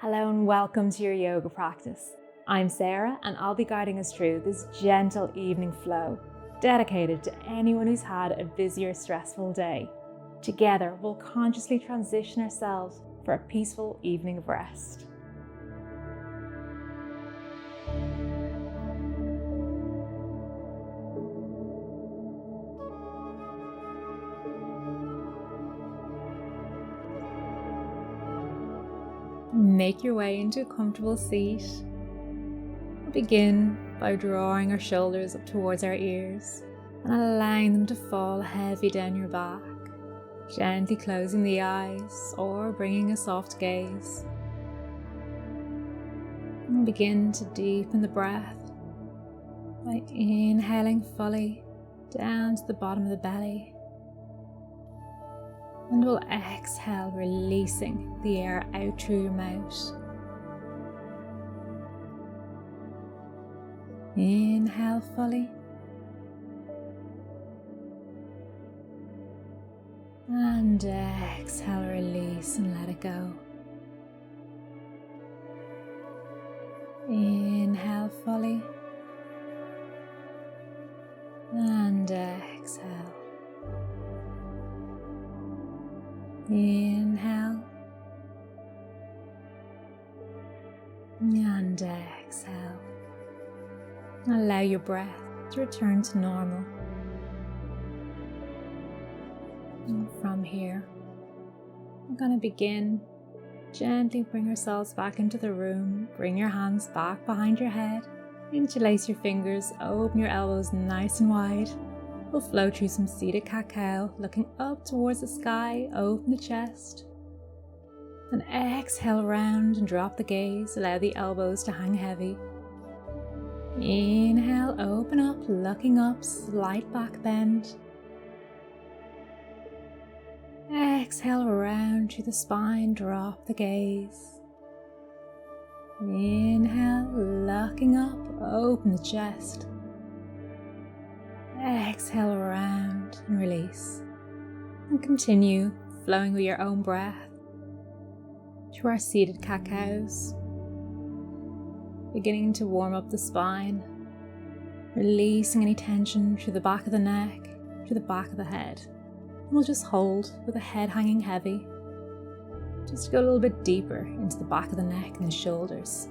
Hello and welcome to your yoga practice. I'm Sarah and I'll be guiding us through this gentle evening flow dedicated to anyone who's had a busy or stressful day. Together, we'll consciously transition ourselves for a peaceful evening of rest. Make your way into a comfortable seat. We'll begin by drawing our shoulders up towards our ears and allowing them to fall heavy down your back, gently closing the eyes or bringing a soft gaze. And begin to deepen the breath by inhaling fully down to the bottom of the belly. And we'll exhale, releasing the air out through your mouth. Inhale fully. And exhale, release and let it go. Inhale fully. And exhale. Inhale and exhale. Allow your breath to return to normal. And from here, we're going to begin. Gently bring ourselves back into the room. Bring your hands back behind your head. Interlace your fingers. Open your elbows nice and wide. We'll flow through some seated cat-cow, looking up towards the sky, open the chest. And exhale round and drop the gaze, allow the elbows to hang heavy. Inhale, open up, looking up, slight back bend. Exhale round through the spine, drop the gaze. Inhale, looking up, open the chest. Exhale around and release. And continue flowing with your own breath to our seated cat-cows. Beginning to warm up the spine, releasing any tension through the back of the neck, to the back of the head. And we'll just hold with the head hanging heavy. Just go a little bit deeper into the back of the neck and the shoulders.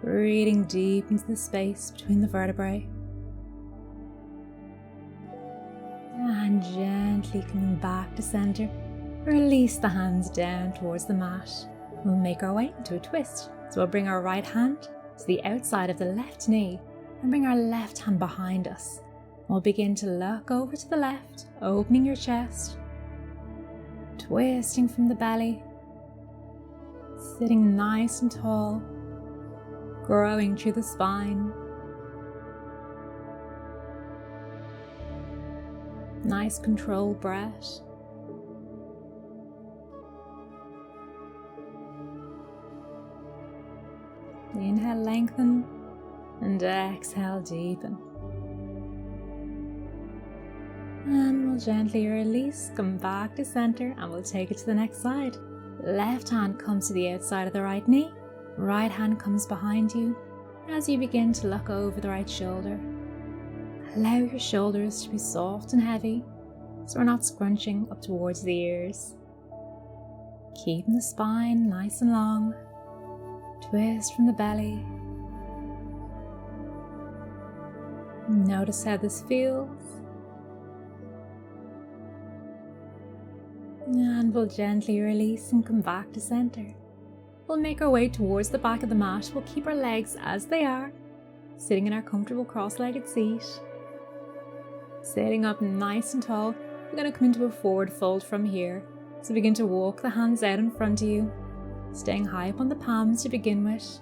Breathing deep into the space between the vertebrae. And gently coming back to center, release the hands down towards the mat. We'll make our way into a twist. So we'll bring our right hand to the outside of the left knee and bring our left hand behind us. We'll begin to look over to the left, opening your chest, twisting from the belly, sitting nice and tall, growing through the spine. Nice controlled breath. Inhale, lengthen, and exhale, deepen. And we'll gently release, come back to center, and we'll take it to the next side. Left hand comes to the outside of the right knee, right hand comes behind you. As you begin to look over the right shoulder, allow your shoulders to be soft and heavy, so we're not scrunching up towards the ears. Keeping the spine nice and long. Twist from the belly. Notice how this feels. And we'll gently release and come back to center. We'll make our way towards the back of the mat. We'll keep our legs as they are, sitting in our comfortable cross-legged seat. Sitting up nice and tall, we're going to come into a forward fold from here. So begin to walk the hands out in front of you, staying high up on the palms to begin with.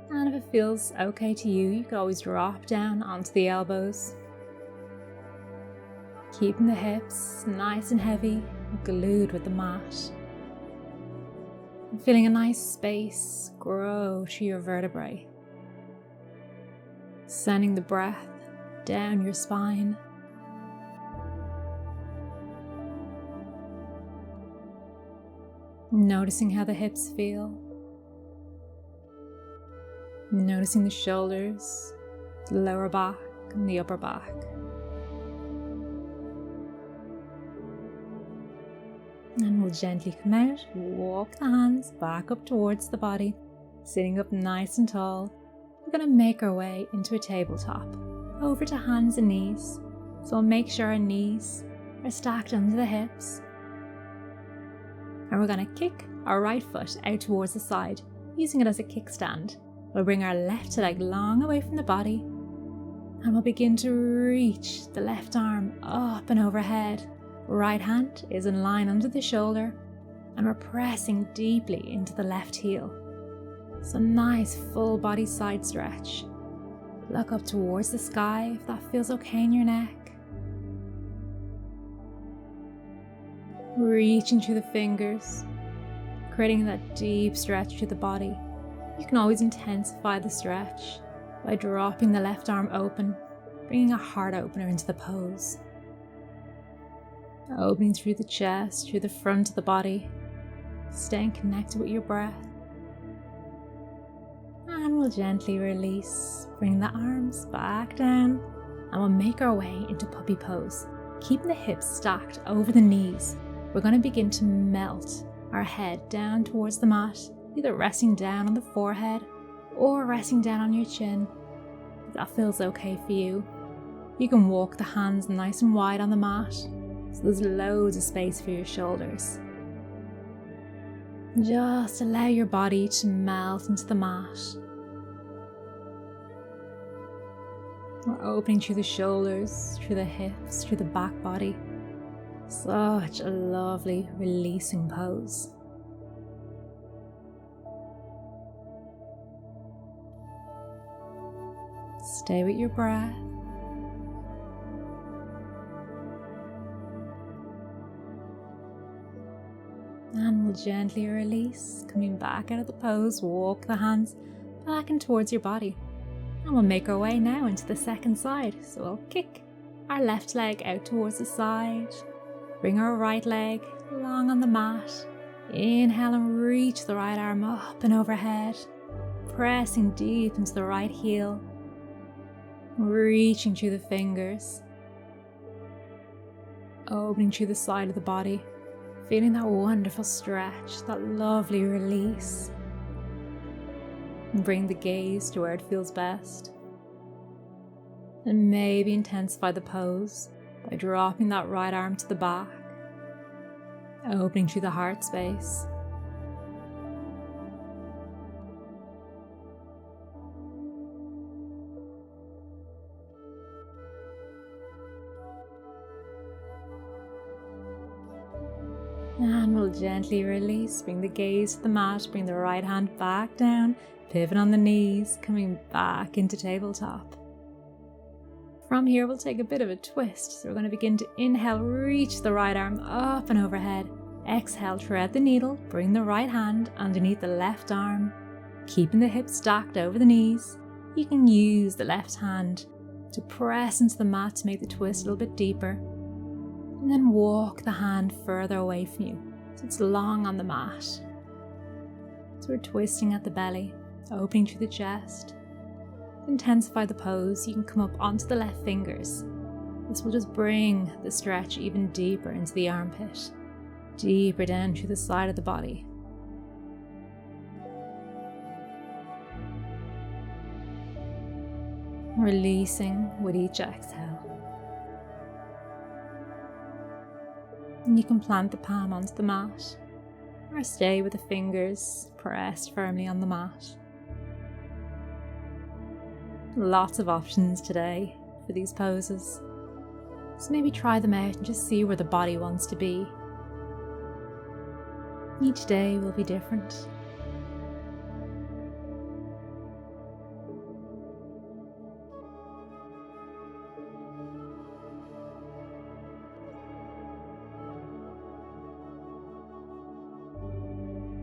And if it feels okay to you, you can always drop down onto the elbows. Keeping the hips nice and heavy, glued with the mat. And feeling a nice space grow through your vertebrae. Sending the breath down your spine. Noticing how the hips feel. Noticing the shoulders, the lower back and the upper back. And we'll gently come out, walk the hands back up towards the body, sitting up nice and tall. We're going to make our way into a tabletop, over to hands and knees. So we'll make sure our knees are stacked under the hips. And we're going to kick our right foot out towards the side, using it as a kickstand. We'll bring our left leg long away from the body, and we'll begin to reach the left arm up and overhead. Right hand is in line under the shoulder, and we're pressing deeply into the left heel. So nice full body side stretch. Look up towards the sky if that feels okay in your neck. Reaching through the fingers, creating that deep stretch through the body. You can always intensify the stretch by dropping the left arm open, bringing a heart opener into the pose. Opening through the chest, through the front of the body, staying connected with your breath. And we'll gently release, bring the arms back down, and we'll make our way into puppy pose, keeping the hips stacked over the knees. We're going to begin to melt our head down towards the mat, either resting down on the forehead or resting down on your chin. If that feels okay for you, you can walk the hands nice and wide on the mat, so there's loads of space for your shoulders. Just allow your body to melt into the mat. We're opening through the shoulders, through the hips, through the back body. Such a lovely releasing pose. Stay with your breath. And we'll gently release, coming back out of the pose. Walk the hands back and towards your body. And we'll make our way now into the second side. So we'll kick our left leg out towards the side. Bring our right leg long on the mat. Inhale and reach the right arm up and overhead. Pressing deep into the right heel. Reaching through the fingers. Opening through the side of the body. Feeling that wonderful stretch, that lovely release. And bring the gaze to where it feels best. And maybe intensify the pose by dropping that right arm to the back, opening through the heart space. And we'll gently release, bring the gaze to the mat, bring the right hand back down, pivot on the knees, coming back into tabletop. From here, we'll take a bit of a twist. So we're going to begin to inhale, reach the right arm up and overhead. Exhale, thread the needle, bring the right hand underneath the left arm, keeping the hips stacked over the knees. You can use the left hand to press into the mat to make the twist a little bit deeper. And then walk the hand further away from you, so it's long on the mat. So we're twisting at the belly, opening through the chest. To intensify the pose, you can come up onto the left fingers. This will just bring the stretch even deeper into the armpit, deeper down through the side of the body. Releasing with each exhale. And you can plant the palm onto the mat, or stay with the fingers pressed firmly on the mat. Lots of options today for these poses, so maybe try them out and just see where the body wants to be. Each day will be different.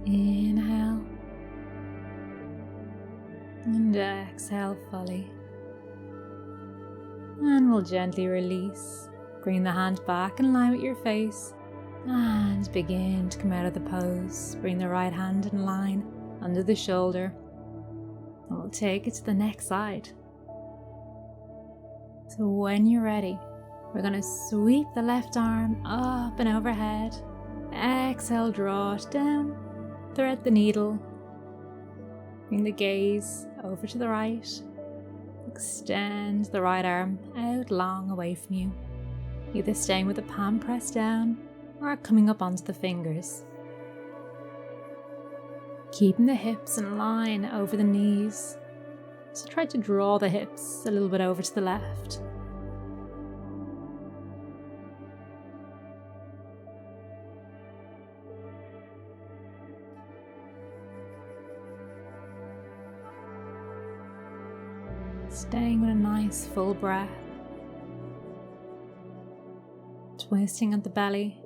Inhale and exhale fully. And we'll gently release. Bring the hand back in line with your face. And begin to come out of the pose. Bring the right hand in line under the shoulder. And we'll take it to the next side. So when you're ready, we're going to sweep the left arm up and overhead. Exhale, draw it down. Thread the needle. Bring the gaze over to the right. Extend the right arm out long away from you. Either staying with the palm pressed down or coming up onto the fingers. Keeping the hips in line over the knees. So try to draw the hips a little bit over to the left. Staying with a nice full breath. Twisting at the belly.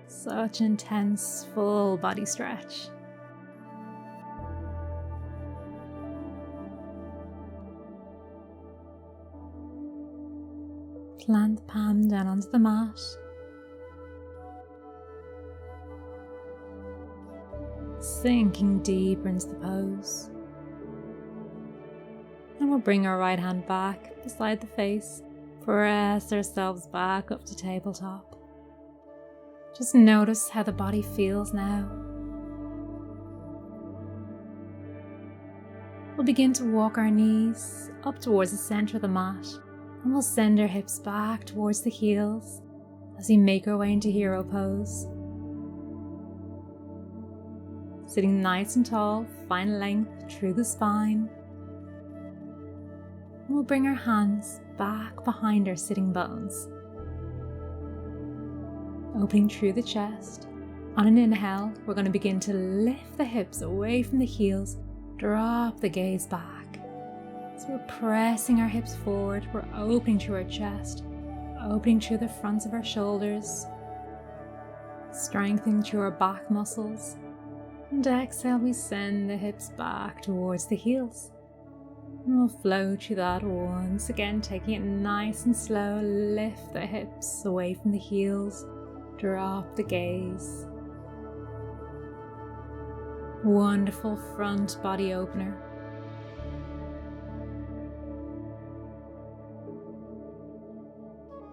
Such an intense full body stretch. Plant the palm down onto the mat. Sinking deeper into the pose. And we'll bring our right hand back beside the face. Press ourselves back up to tabletop. Just notice how the body feels now. We'll begin to walk our knees up towards the center of the mat. And we'll send our hips back towards the heels as we make our way into hero pose. Sitting nice and tall, find length through the spine. And we'll bring our hands back behind our sitting bones. Opening through the chest. On an inhale, we're going to begin to lift the hips away from the heels, drop the gaze back. So we're pressing our hips forward, we're opening through our chest, opening through the fronts of our shoulders, strengthening through our back muscles. And exhale, we send the hips back towards the heels. And we'll flow through that once again, taking it nice and slow. Lift the hips away from the heels, drop the gaze. Wonderful front body opener.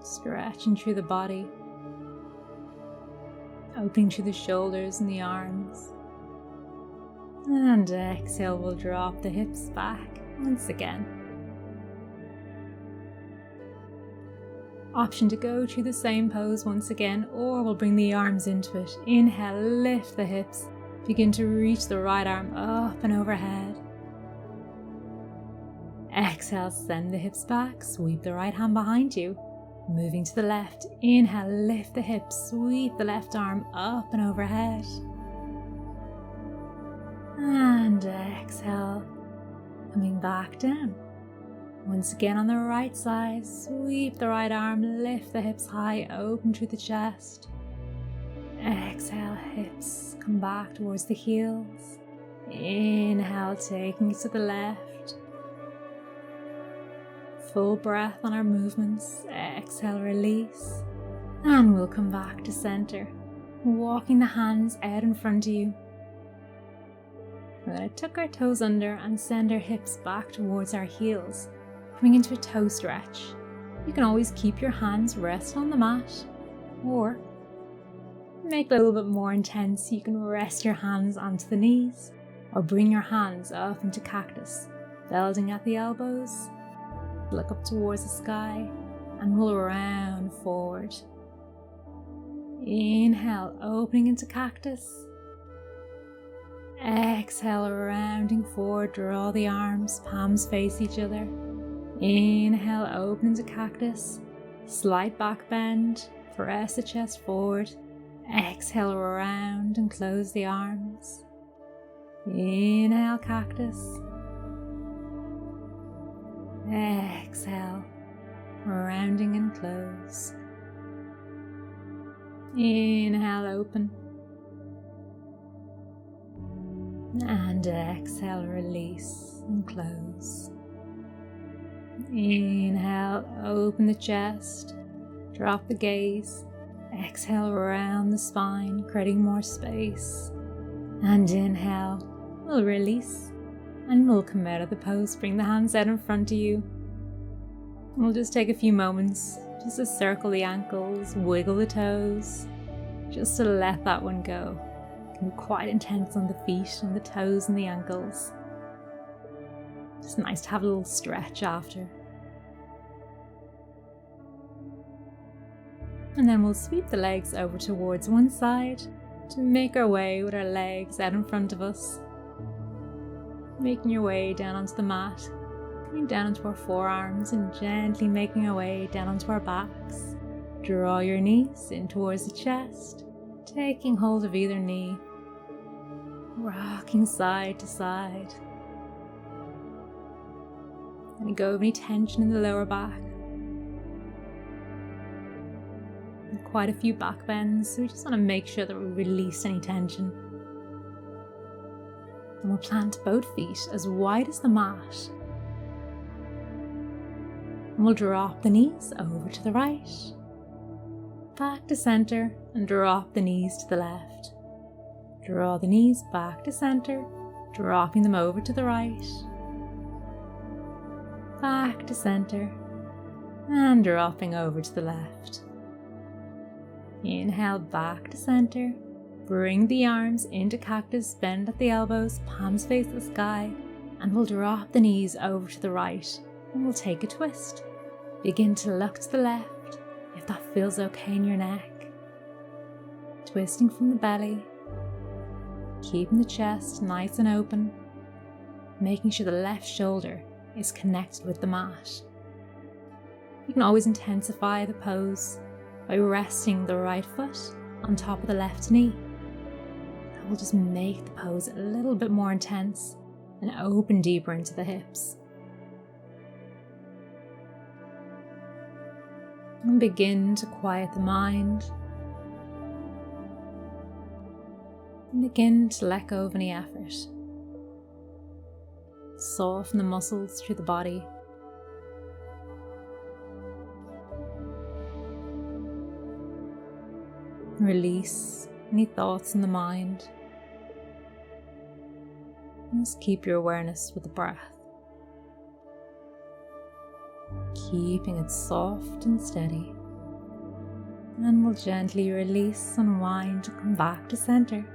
Stretching through the body, opening through the shoulders and the arms. And exhale, we'll drop the hips back once again. Option to go through the same pose once again, or we'll bring the arms into it. Inhale, lift the hips, begin to reach the right arm up and overhead. Exhale, send the hips back, sweep the right hand behind you. Moving to the left, inhale, lift the hips, sweep the left arm up and overhead. And exhale, coming back down. Once again on the right side, sweep the right arm, lift the hips high, open through the chest. Exhale, hips come back towards the heels. Inhale, taking it to the left. Full breath on our movements. Exhale, release. And we'll come back to center, walking the hands out in front of you. We're going to tuck our toes under and send our hips back towards our heels, coming into a toe stretch. You can always keep your hands rested on the mat, or make it a little bit more intense. You can rest your hands onto the knees, or bring your hands up into cactus, bending at the elbows. Look up towards the sky and roll around forward. Inhale, opening into cactus. Exhale, rounding forward, draw the arms, palms face each other. Inhale, open into cactus. Slight back bend, press the chest forward. Exhale, round and close the arms. Inhale, cactus. Exhale, rounding and close. Inhale, open. And exhale, release and close. Inhale, open the chest, drop the gaze. Exhale around the spine, creating more space. And inhale, we'll release. And we'll come out of the pose, bring the hands out in front of you. We'll just take a few moments just to circle the ankles, wiggle the toes, just to let that one go. It can be quite intense on the feet, on the toes and the ankles. It's nice to have a little stretch after. And then we'll sweep the legs over towards one side to make our way with our legs out in front of us. Making your way down onto the mat, coming down onto our forearms and gently making our way down onto our backs. Draw your knees in towards the chest, taking hold of either knee, rocking side to side. Letting go of any tension in the lower back. And quite a few back bends, so we just want to make sure that we release any tension. And we'll plant both feet as wide as the mat. And we'll drop the knees over to the right, back to center, and drop the knees to the left. Draw the knees back to center, dropping them over to the right, back to center, and dropping over to the left. Inhale back to center. Bring the arms into cactus, bend at the elbows, palms face the sky, and we'll drop the knees over to the right, and we'll take a twist. Begin to look to the left, if that feels okay in your neck. Twisting from the belly, keeping the chest nice and open, making sure the left shoulder is connected with the mat. You can always intensify the pose by resting the right foot on top of the left knee. That will just make the pose a little bit more intense and open deeper into the hips. And begin to quiet the mind. And begin to let go of any effort. Soften the muscles through the body. Release any thoughts in the mind. Just keep your awareness with the breath. Keeping it soft and steady. And we'll gently release, unwind, and come back to center.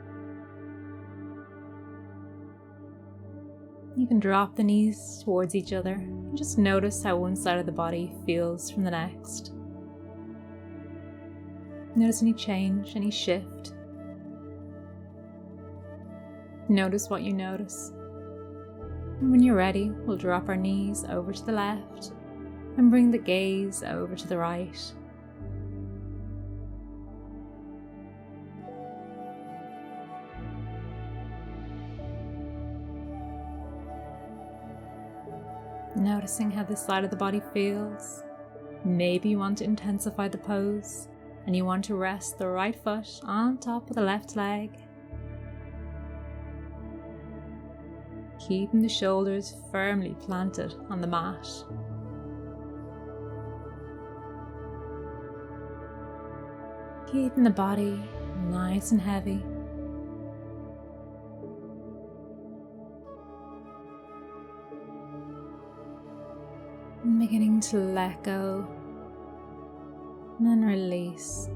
You can drop the knees towards each other and just notice how one side of the body feels from the next. Notice any change, any shift. Notice what you notice. And when you're ready, we'll drop our knees over to the left and bring the gaze over to the right. Noticing how this side of the body feels. Maybe you want to intensify the pose and you want to rest the right foot on top of the left leg. Keeping the shoulders firmly planted on the mat. Keeping the body nice and heavy. And beginning to let go and then release.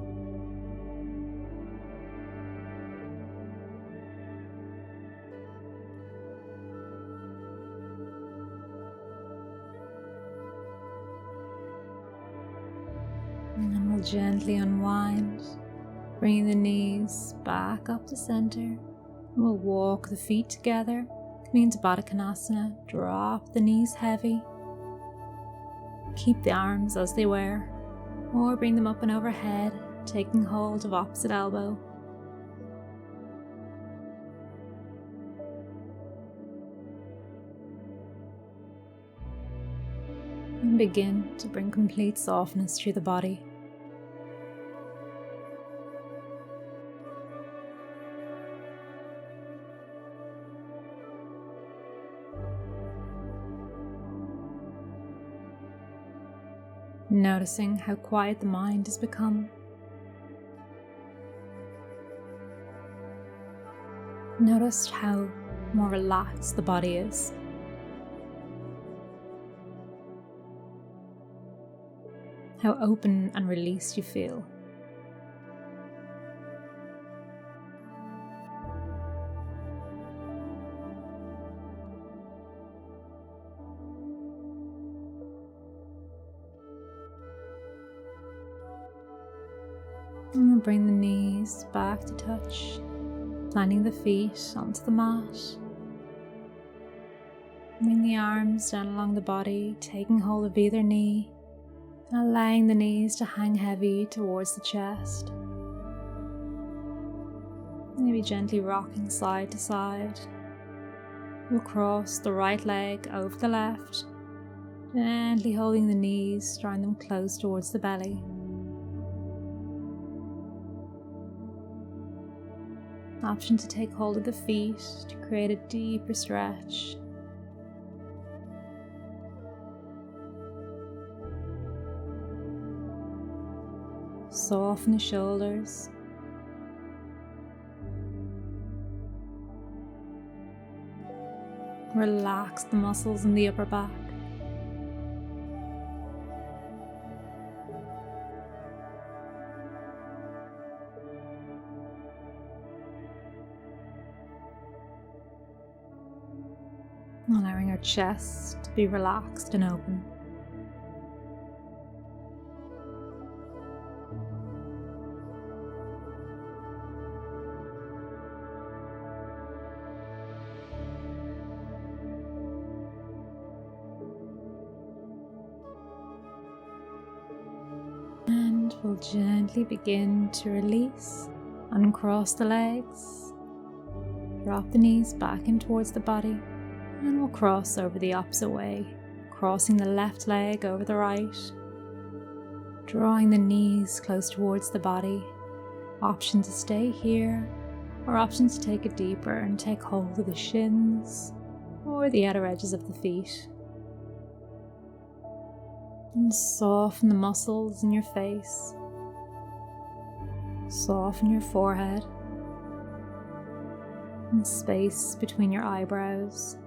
And then we'll gently unwind, bringing the knees back up to center. And we'll walk the feet together, coming into Badakanasana. Drop the knees heavy. Keep the arms as they were, or bring them up and overhead, taking hold of opposite elbow. And begin to bring complete softness through the body. Noticing how quiet the mind has become. Notice how more relaxed the body is. How open and released you feel. And we'll bring the knees back to touch, planting the feet onto the mat. Bring the arms down along the body, taking hold of either knee, and allowing the knees to hang heavy towards the chest. Maybe gently rocking side to side. We'll cross the right leg over the left, gently holding the knees, drawing them close towards the belly. Option to take hold of the feet to create a deeper stretch. Soften the shoulders. Relax the muscles in the upper back. Allowing our chest to be relaxed and open. And we'll gently begin to release, uncross the legs, drop the knees back in towards the body. And we'll cross over the opposite way, crossing the left leg over the right, drawing the knees close towards the body. Option to stay here, or option to take it deeper and take hold of the shins or the outer edges of the feet. And soften the muscles in your face, soften your forehead, and space between your eyebrows.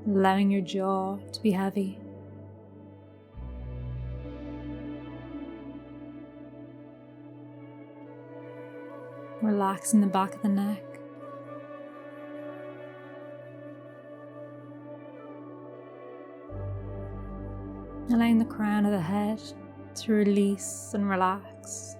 Allowing your jaw to be heavy. Relaxing the back of the neck. Allowing the crown of the head to release and relax.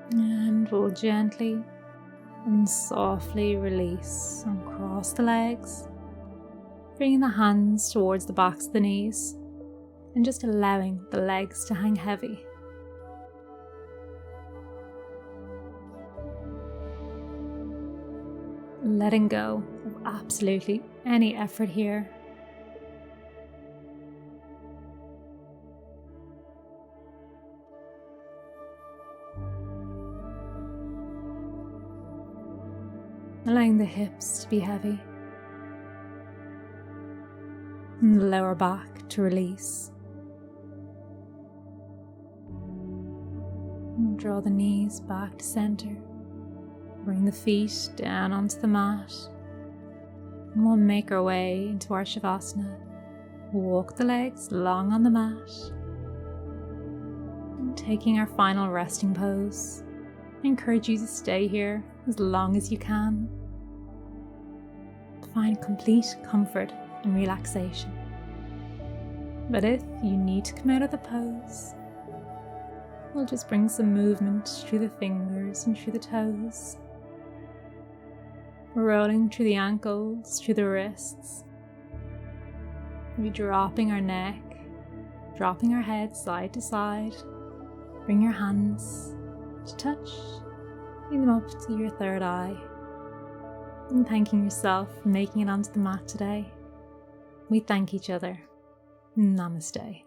And we'll gently and softly release and cross the legs, bringing the hands towards the backs of the knees and just allowing the legs to hang heavy. Letting go of absolutely any effort here. Allowing the hips to be heavy and the lower back to release. And draw the knees back to center. Bring the feet down onto the mat. And we'll make our way into our Shavasana. Walk the legs long on the mat. And taking our final resting pose. I encourage you to stay here as long as you can. Find complete comfort and relaxation. But if you need to come out of the pose, we'll just bring some movement through the fingers and through the toes. Rolling through the ankles, through the wrists. We're dropping our neck, dropping our head side to side. Bring your hands to touch, bring them up to your third eye. And thanking yourself for making it onto the mat today. We thank each other. Namaste.